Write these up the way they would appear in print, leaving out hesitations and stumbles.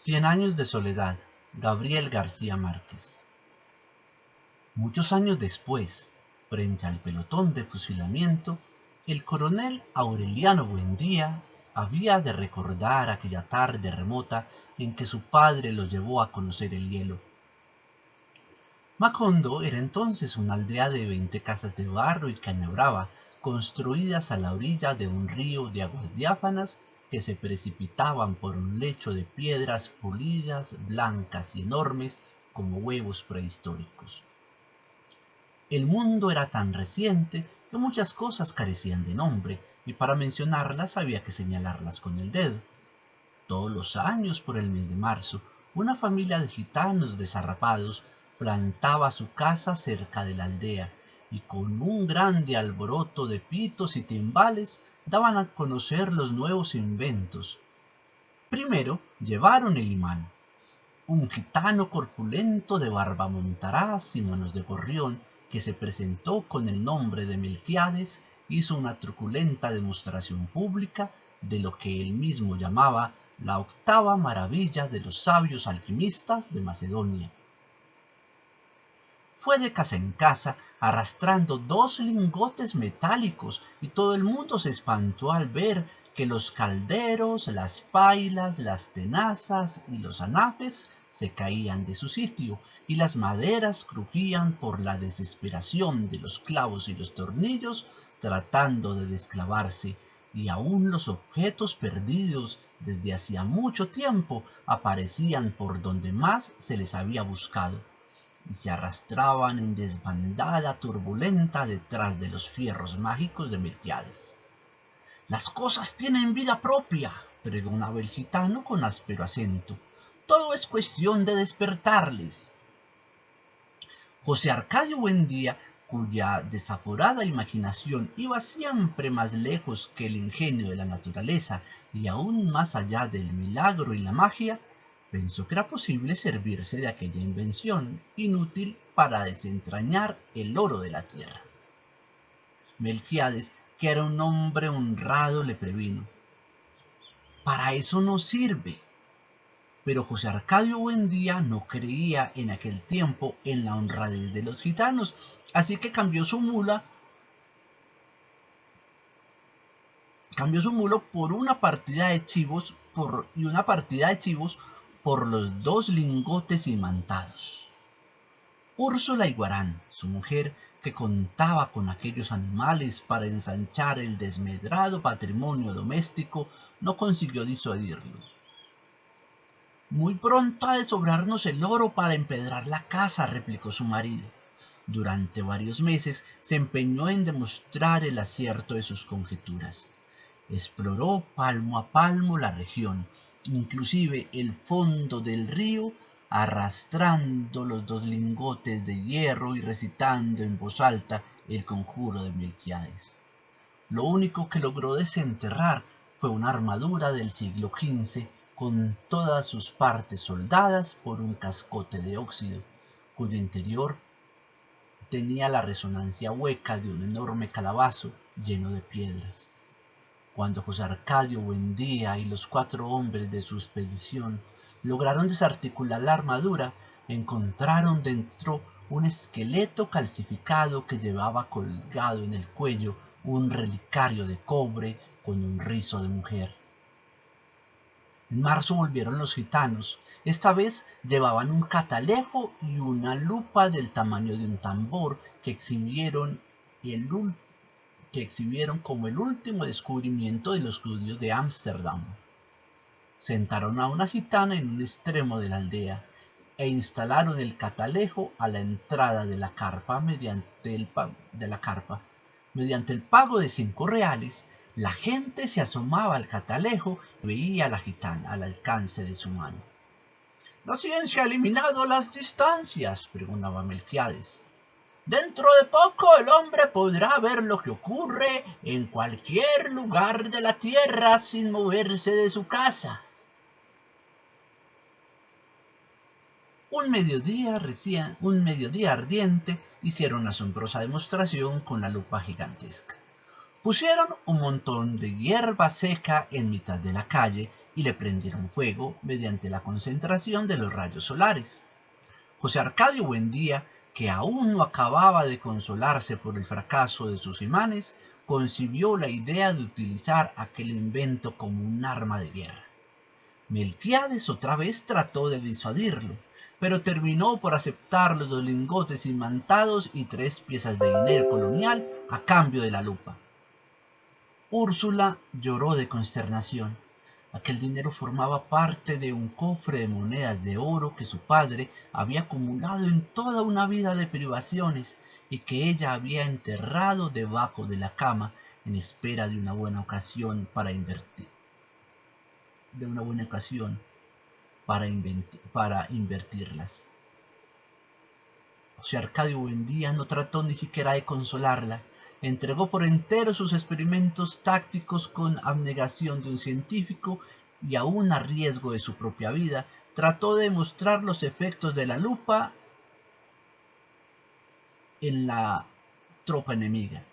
Cien años de soledad, Gabriel García Márquez. Muchos años después, frente al pelotón de fusilamiento, el coronel Aureliano Buendía había de recordar aquella tarde remota en que su padre lo llevó a conocer el hielo. Macondo era entonces una aldea de 20 casas de barro y caña brava, construidas a la orilla de un río de aguas diáfanas que se precipitaban por un lecho de piedras pulidas, blancas y enormes como huevos prehistóricos. El mundo era tan reciente que muchas cosas carecían de nombre, y para mencionarlas había que señalarlas con el dedo. Todos los años, por el mes de marzo, una familia de gitanos desarrapados plantaba su casa cerca de la aldea, y con un grande alboroto de pitos y timbales daban a conocer los nuevos inventos. Primero llevaron el imán. Un gitano corpulento de barba montaraz y manos de gorrión, que se presentó con el nombre de Melquiades, hizo una truculenta demostración pública de lo que él mismo llamaba la octava maravilla de los sabios alquimistas de Macedonia. Fue de casa en casa arrastrando 2 lingotes metálicos, y todo el mundo se espantó al ver que los calderos, las pailas, las tenazas y los anafes se caían de su sitio, y las maderas crujían por la desesperación de los clavos y los tornillos tratando de desclavarse, y aún los objetos perdidos desde hacía mucho tiempo aparecían por donde más se les había buscado, y se arrastraban en desbandada turbulenta detrás de los fierros mágicos de Melquiades. «Las cosas tienen vida propia», pregonaba el gitano con áspero acento. «Todo es cuestión de despertarles». José Arcadio Buendía, cuya desaforada imaginación iba siempre más lejos que el ingenio de la naturaleza y aún más allá del milagro y la magia, pensó que era posible servirse de aquella invención inútil para desentrañar el oro de la tierra. Melquiades, que era un hombre honrado, le previno: «Para eso no sirve». Pero José Arcadio Buendía no creía en aquel tiempo en la honradez de los gitanos, así que cambió su mulo por una partida de chivos por los 2 lingotes imantados. Úrsula Iguarán, su mujer, que contaba con aquellos animales para ensanchar el desmedrado patrimonio doméstico, no consiguió disuadirlo. «Muy pronto ha de sobrarnos el oro para empedrar la casa», replicó su marido. Durante varios meses se empeñó en demostrar el acierto de sus conjeturas. Exploró palmo a palmo la región, inclusive el fondo del río, arrastrando los 2 lingotes de hierro y recitando en voz alta el conjuro de Melquiades. Lo único que logró desenterrar fue una armadura del siglo XV con todas sus partes soldadas por un cascote de óxido, cuyo interior tenía la resonancia hueca de un enorme calabazo lleno de piedras. Cuando José Arcadio Buendía y los 4 hombres de su expedición lograron desarticular la armadura, encontraron dentro un esqueleto calcificado que llevaba colgado en el cuello un relicario de cobre con un rizo de mujer. En marzo volvieron los gitanos. Esta vez llevaban un catalejo y una lupa del tamaño de un tambor que exhibieron como el último descubrimiento de los judíos de Ámsterdam. Sentaron a una gitana en un extremo de la aldea e instalaron el catalejo a la entrada de la carpa mediante el pago de 5 reales. La gente se asomaba al catalejo y veía a la gitana al alcance de su mano. «¿La ciencia ha eliminado las distancias?», preguntaba Melquiades. «Dentro de poco el hombre podrá ver lo que ocurre en cualquier lugar de la tierra sin moverse de su casa». Un mediodía ardiente hicieron asombrosa demostración con la lupa gigantesca. Pusieron un montón de hierba seca en mitad de la calle y le prendieron fuego mediante la concentración de los rayos solares. José Arcadio Buendía, que aún no acababa de consolarse por el fracaso de sus imanes, concibió la idea de utilizar aquel invento como un arma de guerra. Melquíades otra vez trató de disuadirlo, pero terminó por aceptar los 2 lingotes imantados y 3 piezas de dinero colonial a cambio de la lupa. Úrsula lloró de consternación. Aquel dinero formaba parte de un cofre de monedas de oro que su padre había acumulado en toda una vida de privaciones y que ella había enterrado debajo de la cama en espera de una buena ocasión para invertirlas. José Arcadio Buendía no trató ni siquiera de consolarla. Entregó por entero sus experimentos tácticos con abnegación de un científico y aun a riesgo de su propia vida, trató de demostrar los efectos de la lupa en la tropa enemiga.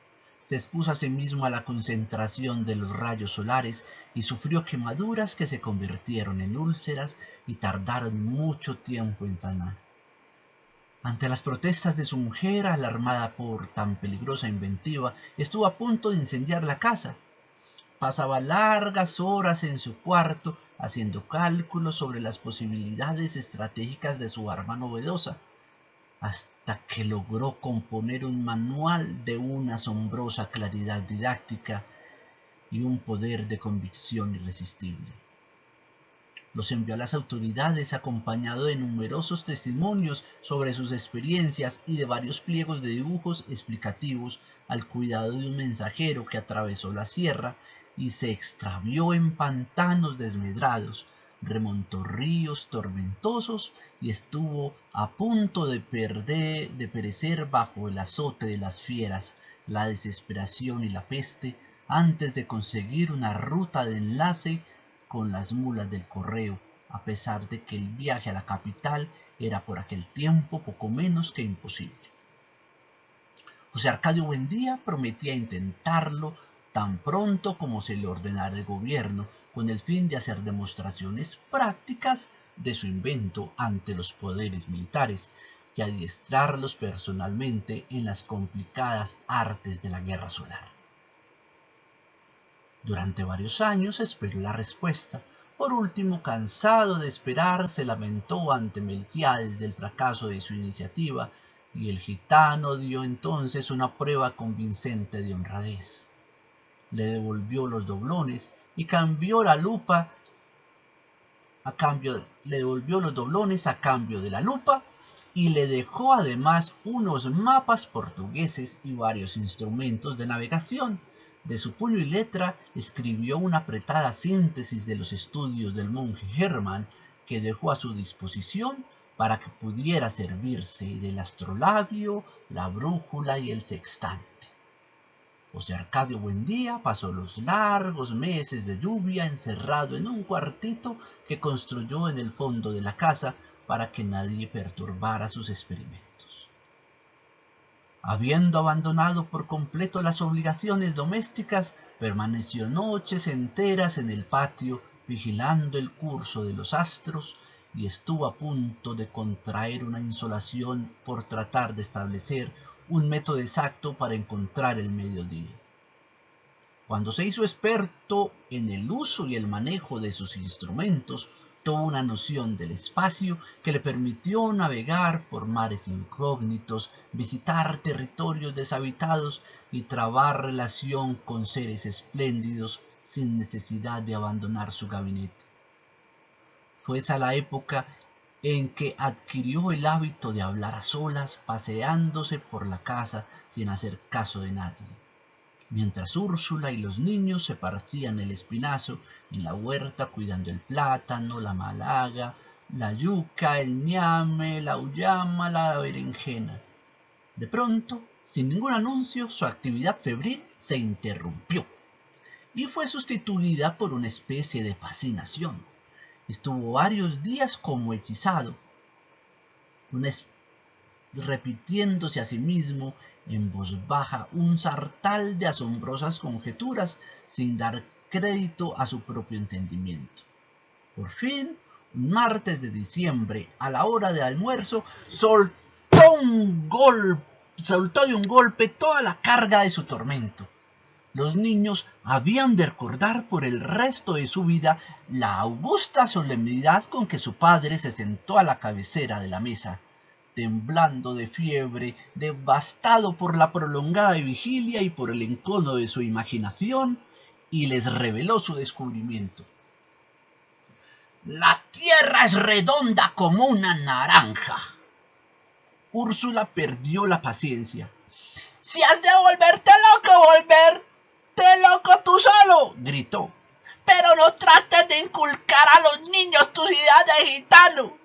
Se expuso a sí mismo a la concentración de los rayos solares y sufrió quemaduras que se convirtieron en úlceras y tardaron mucho tiempo en sanar. Ante las protestas de su mujer, alarmada por tan peligrosa inventiva, estuvo a punto de incendiar la casa. Pasaba largas horas en su cuarto haciendo cálculos sobre las posibilidades estratégicas de su arma novedosa, hasta que logró componer un manual de una asombrosa claridad didáctica y un poder de convicción irresistible. Los envió a las autoridades acompañado de numerosos testimonios sobre sus experiencias y de varios pliegos de dibujos explicativos al cuidado de un mensajero que atravesó la sierra y se extravió en pantanos desmedrados, remontó ríos tormentosos y estuvo a punto de perecer bajo el azote de las fieras, la desesperación y la peste antes de conseguir una ruta de enlace con las mulas del correo, a pesar de que el viaje a la capital era por aquel tiempo poco menos que imposible. José Arcadio Buendía prometía intentarlo tan pronto como se le ordenara el gobierno, con el fin de hacer demostraciones prácticas de su invento ante los poderes militares y adiestrarlos personalmente en las complicadas artes de la guerra solar. Durante varios años esperó la respuesta. Por último, cansado de esperar, se lamentó ante Melquíades del fracaso de su iniciativa, y el gitano dio entonces una prueba convincente de honradez. Le devolvió los doblones y cambió la lupa le devolvió los doblones a cambio de la lupa y le dejó además unos mapas portugueses y varios instrumentos de navegación. De su puño y letra escribió una apretada síntesis de los estudios del monje Hermann que dejó a su disposición para que pudiera servirse del astrolabio, la brújula y el sextante. José Arcadio Buendía pasó los largos meses de lluvia encerrado en un cuartito que construyó en el fondo de la casa para que nadie perturbara sus experimentos. Habiendo abandonado por completo las obligaciones domésticas, permaneció noches enteras en el patio vigilando el curso de los astros y estuvo a punto de contraer una insolación por tratar de establecer un método exacto para encontrar el mediodía. Cuando se hizo experto en el uso y el manejo de sus instrumentos, tuvo una noción del espacio que le permitió navegar por mares incógnitos, visitar territorios deshabitados y trabar relación con seres espléndidos sin necesidad de abandonar su gabinete. Fue esa la época en que adquirió el hábito de hablar a solas, paseándose por la casa sin hacer caso de nadie, mientras Úrsula y los niños se partían el espinazo en la huerta cuidando el plátano, la malaga, la yuca, el ñame, la uyama, la berenjena. De pronto, sin ningún anuncio, su actividad febril se interrumpió y fue sustituida por una especie de fascinación. Estuvo varios días como hechizado, una repitiéndose a sí mismo en voz baja un sartal de asombrosas conjeturas sin dar crédito a su propio entendimiento. Por fin, un martes de diciembre, a la hora del almuerzo, soltó de un golpe toda la carga de su tormento. Los niños habían de recordar por el resto de su vida la augusta solemnidad con que su padre se sentó a la cabecera de la mesa, temblando de fiebre, devastado por la prolongada vigilia y por el encono de su imaginación, y les reveló su descubrimiento. La tierra es redonda como una naranja. Úrsula perdió la paciencia. Si has de volverte loco tú solo, gritó. Pero no trates de inculcar a los niños tus ideas de gitano.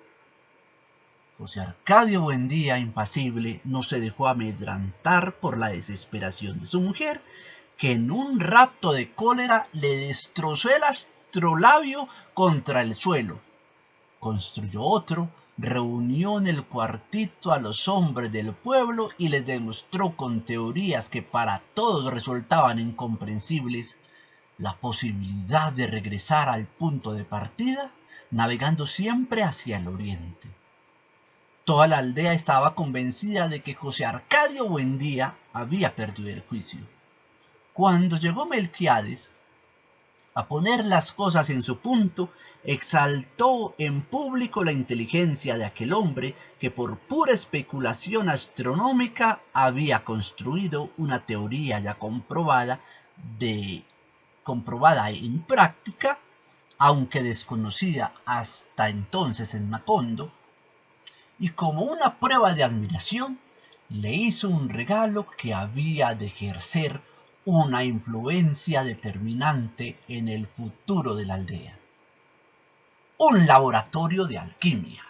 José Arcadio Buendía, impasible, no se dejó amedrentar por la desesperación de su mujer, que en un rapto de cólera le destrozó el astrolabio contra el suelo. Construyó otro, reunió en el cuartito a los hombres del pueblo y les demostró con teorías que para todos resultaban incomprensibles la posibilidad de regresar al punto de partida, navegando siempre hacia el oriente. Toda la aldea estaba convencida de que José Arcadio Buendía había perdido el juicio. Cuando llegó Melquiades a poner las cosas en su punto, exaltó en público la inteligencia de aquel hombre que por pura especulación astronómica había construido una teoría ya comprobada en práctica, aunque desconocida hasta entonces en Macondo, y como una prueba de admiración, le hizo un regalo que había de ejercer una influencia determinante en el futuro de la aldea: un laboratorio de alquimia.